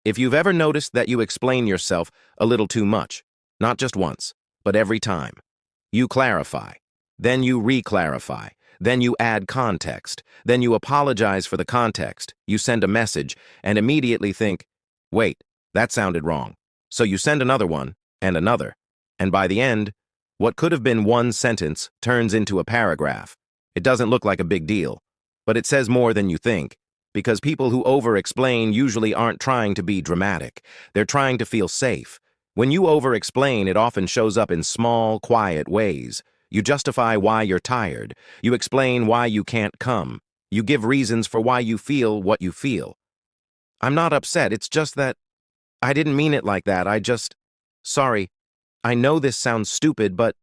If you've ever noticed that you explain yourself a little too much, not just once, but every time, you clarify, then you re-clarify, then you add context, then you apologize for the context, you send a message, and immediately think, wait, that sounded wrong. So you send another one, and another, and by the end, what could have been one sentence turns into a paragraph. It doesn't look like a big deal, but it says more than you think, because people who over-explain usually aren't trying to be dramatic. They're trying to feel safe. When you over-explain, it often shows up in small, quiet ways. You justify why you're tired. You explain why you can't come. You give reasons for why you feel what you feel. I'm not upset, it's just that I didn't mean it like that. Sorry, I know this sounds stupid, but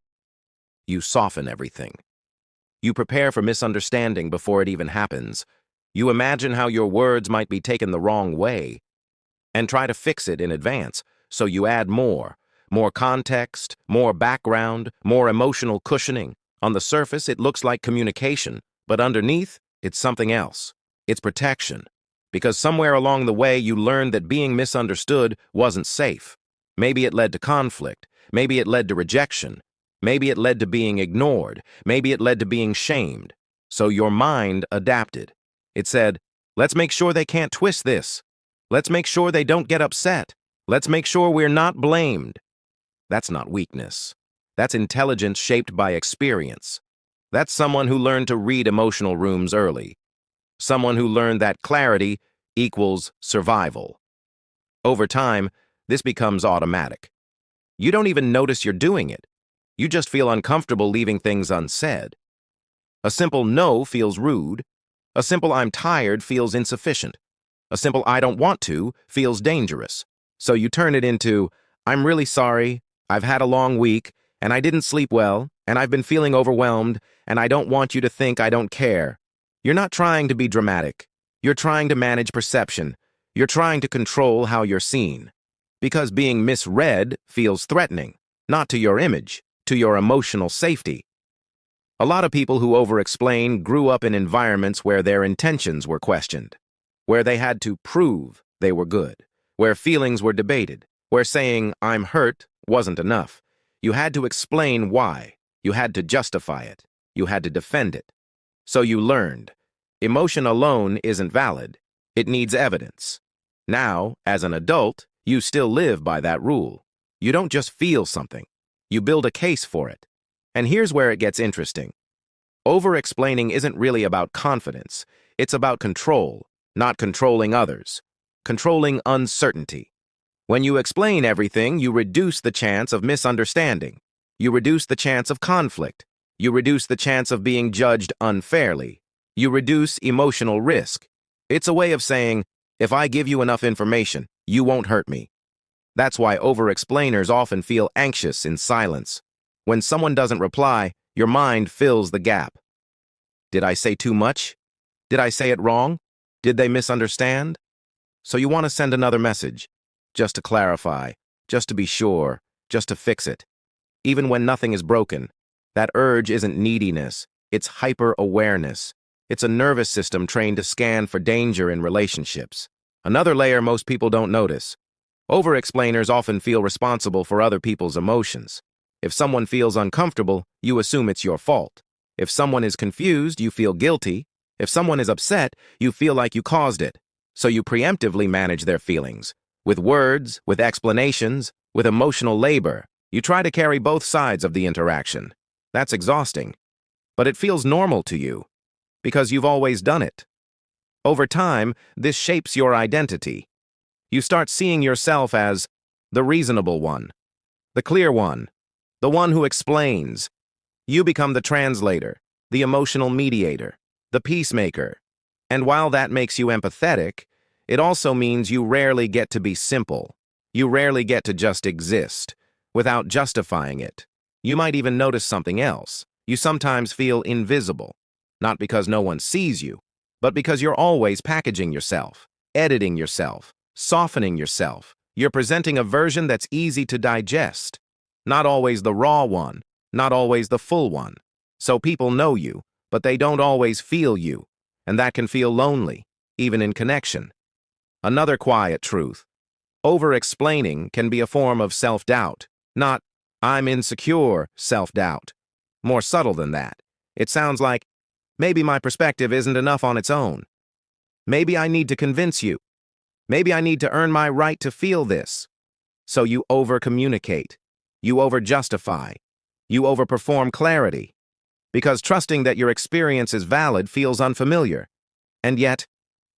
you soften everything. You prepare for misunderstanding before it even happens. You imagine how your words might be taken the wrong way and try to fix it in advance, so you add more context, more background, more emotional cushioning. On the surface, it looks like communication, but underneath, it's something else. It's protection. Because somewhere along the way, you learned that being misunderstood wasn't safe. Maybe it led to conflict. Maybe it led to rejection. Maybe it led to being ignored. Maybe it led to being shamed. So your mind adapted. It said, let's make sure they can't twist this. Let's make sure they don't get upset. Let's make sure we're not blamed. That's not weakness. That's intelligence shaped by experience. That's someone who learned to read emotional rooms early. Someone who learned that clarity equals survival. Over time, this becomes automatic. You don't even notice you're doing it. You just feel uncomfortable leaving things unsaid. A simple no feels rude. A simple I'm tired feels insufficient. A simple I don't want to feels dangerous. So you turn it into, I'm really sorry, I've had a long week, and I didn't sleep well, and I've been feeling overwhelmed, and I don't want you to think I don't care. You're not trying to be dramatic. You're trying to manage perception. You're trying to control how you're seen. Because being misread feels threatening, not to your image, to your emotional safety. A lot of people who over-explain grew up in environments where their intentions were questioned, where they had to prove they were good, where feelings were debated, where saying, I'm hurt, wasn't enough. You had to explain why. You had to justify it. You had to defend it. So you learned. Emotion alone isn't valid. It needs evidence. Now, as an adult, you still live by that rule. You don't just feel something. You build a case for it. And here's where it gets interesting. Over-explaining isn't really about confidence. It's about control, not controlling others. Controlling uncertainty. When you explain everything, you reduce the chance of misunderstanding. You reduce the chance of conflict. You reduce the chance of being judged unfairly. You reduce emotional risk. It's a way of saying, if I give you enough information, you won't hurt me. That's why over-explainers often feel anxious in silence. When someone doesn't reply, your mind fills the gap. Did I say too much? Did I say it wrong? Did they misunderstand? So you want to send another message, just to clarify, just to be sure, just to fix it. Even when nothing is broken, that urge isn't neediness, it's hyper-awareness. It's a nervous system trained to scan for danger in relationships. Another layer most people don't notice. Over-explainers often feel responsible for other people's emotions. If someone feels uncomfortable, you assume it's your fault. If someone is confused, you feel guilty. If someone is upset, you feel like you caused it. So you preemptively manage their feelings. With words, with explanations, with emotional labor. You try to carry both sides of the interaction. That's exhausting. But it feels normal to you, because you've always done it. Over time, this shapes your identity. You start seeing yourself as the reasonable one, the clear one, the one who explains. You become the translator, the emotional mediator, the peacemaker. And while that makes you empathetic, it also means you rarely get to be simple. You rarely get to just exist, without justifying it. You might even notice something else. You sometimes feel invisible, not because no one sees you, but because you're always packaging yourself, editing yourself, softening yourself. You're presenting a version that's easy to digest. Not always the raw one, not always the full one. So people know you, but they don't always feel you, and that can feel lonely, even in connection. Another quiet truth. Over-explaining can be a form of self-doubt, not "I'm insecure" self-doubt. More subtle than that. It sounds like, maybe my perspective isn't enough on its own. Maybe I need to convince you. Maybe I need to earn my right to feel this. So you over-communicate. You over-justify. You over-perform clarity. Because trusting that your experience is valid feels unfamiliar. And yet,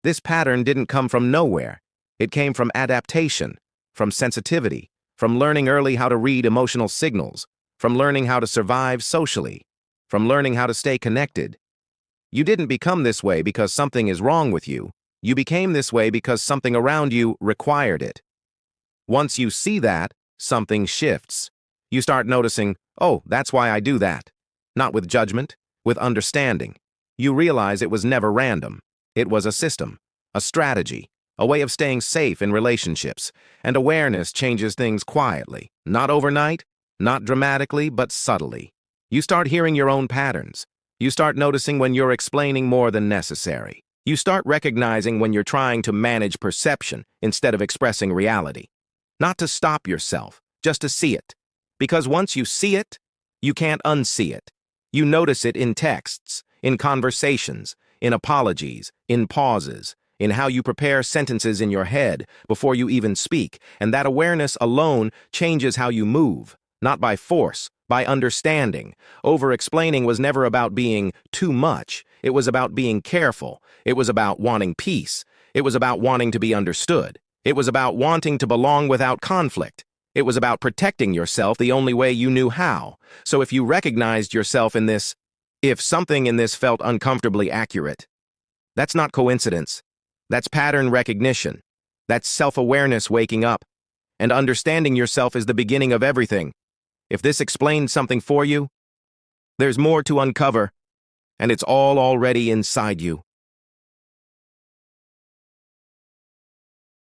this pattern didn't come from nowhere. It came from adaptation, from sensitivity, from learning early how to read emotional signals, from learning how to survive socially, from learning how to stay connected. You didn't become this way because something is wrong with you. You became this way because something around you required it. Once you see that, something shifts. You start noticing, oh, that's why I do that. Not with judgment, with understanding. You realize it was never random. It was a system, a strategy, a way of staying safe in relationships, and awareness changes things quietly, not overnight, not dramatically, but subtly. You start hearing your own patterns. You start noticing when you're explaining more than necessary. You start recognizing when you're trying to manage perception instead of expressing reality. Not to stop yourself, just to see it. Because once you see it, you can't unsee it. You notice it in texts, in conversations, in apologies, in pauses, in how you prepare sentences in your head before you even speak, and that awareness alone changes how you move, not by force, by understanding. Over-explaining was never about being too much. It was about being careful. It was about wanting peace. It was about wanting to be understood. It was about wanting to belong without conflict. It was about protecting yourself the only way you knew how. So if you recognized yourself in this, if something in this felt uncomfortably accurate, that's not coincidence. That's pattern recognition. That's self-awareness waking up. And understanding yourself is the beginning of everything. If this explains something for you, there's more to uncover, and it's all already inside you.